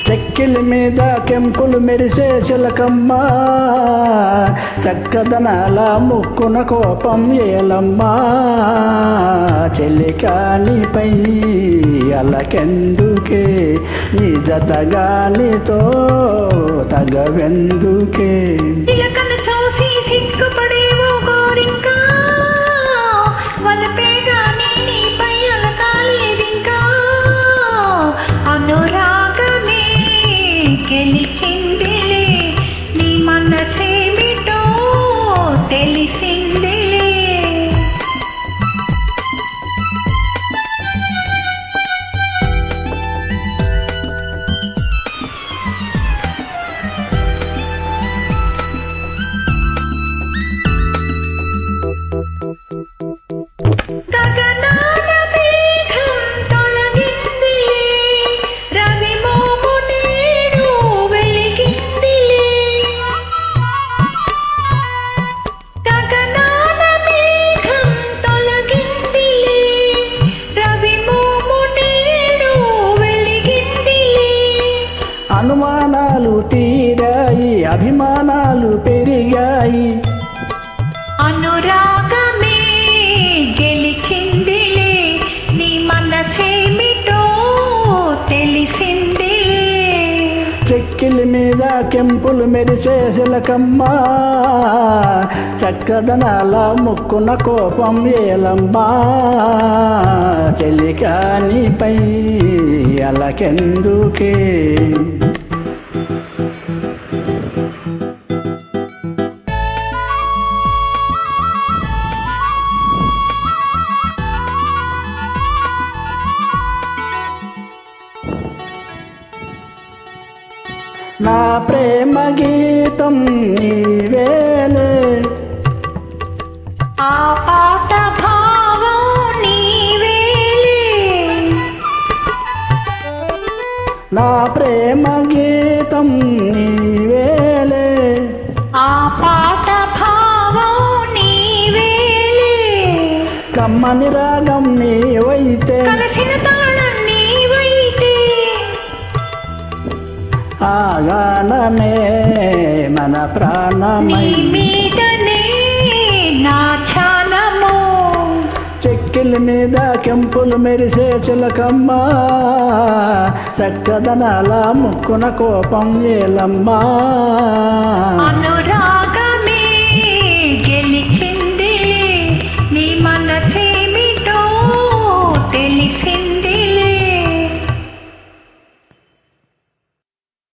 చెక్కిలి మీద కెంపులు మెరిసే చిలకమ్మ, చక్కదనాల ముక్కున కోపం ఏలమ్మా. చెలికానిపై అలకెందుకే, నీ జతగా నీతో తగవెందుకే. చిలకను చూసి సిగ్గుపడేవో గోరింకా, వలపేగా నీపై అలకాలేదింకా. అనురాగమే గెలిచిందిలే, నీ మనసేమిటో తెలిసిందిలే. గగనాల మేఘం తొలగిందిలే, రవి మోము నేడు వెలిగిందిలే. గగనాల మేఘం తొలగిందిలే, రవి మోము నేడు వెలిగిందిలే. అనుమానాలు తీరాయి, అభిమానాలు పెరిగాయి. అనురాగమే గెలిచిందిలే, నీ మనసేమిటో తెలిసిందిలే. చెక్కిలి మీద కెంపులు మెరిసే చిలకమ్మ, చక్కదనాల ముక్కున కోపం ఏలమ్మా. చెలికానిపై అలకెందుకే. నా ప్రేమ గీతం నీవేలే, ఆ పాట భావం నీవేలే. నా ప్రేమ గీతం నీవేలే, ఆ పాట భావం నీవేలే. కమ్మని రాగం నీవైతే, కలిసిన తాళం నీవైతే. ఆ గానమే మన ప్రాణమై, నీ మీదనే నా ధ్యానము. చెక్కిలి మీద కెంపులు మెరిసే చిలకమ్మ, చక్కదనాల ముక్కున కోపం ఏలమ్మా.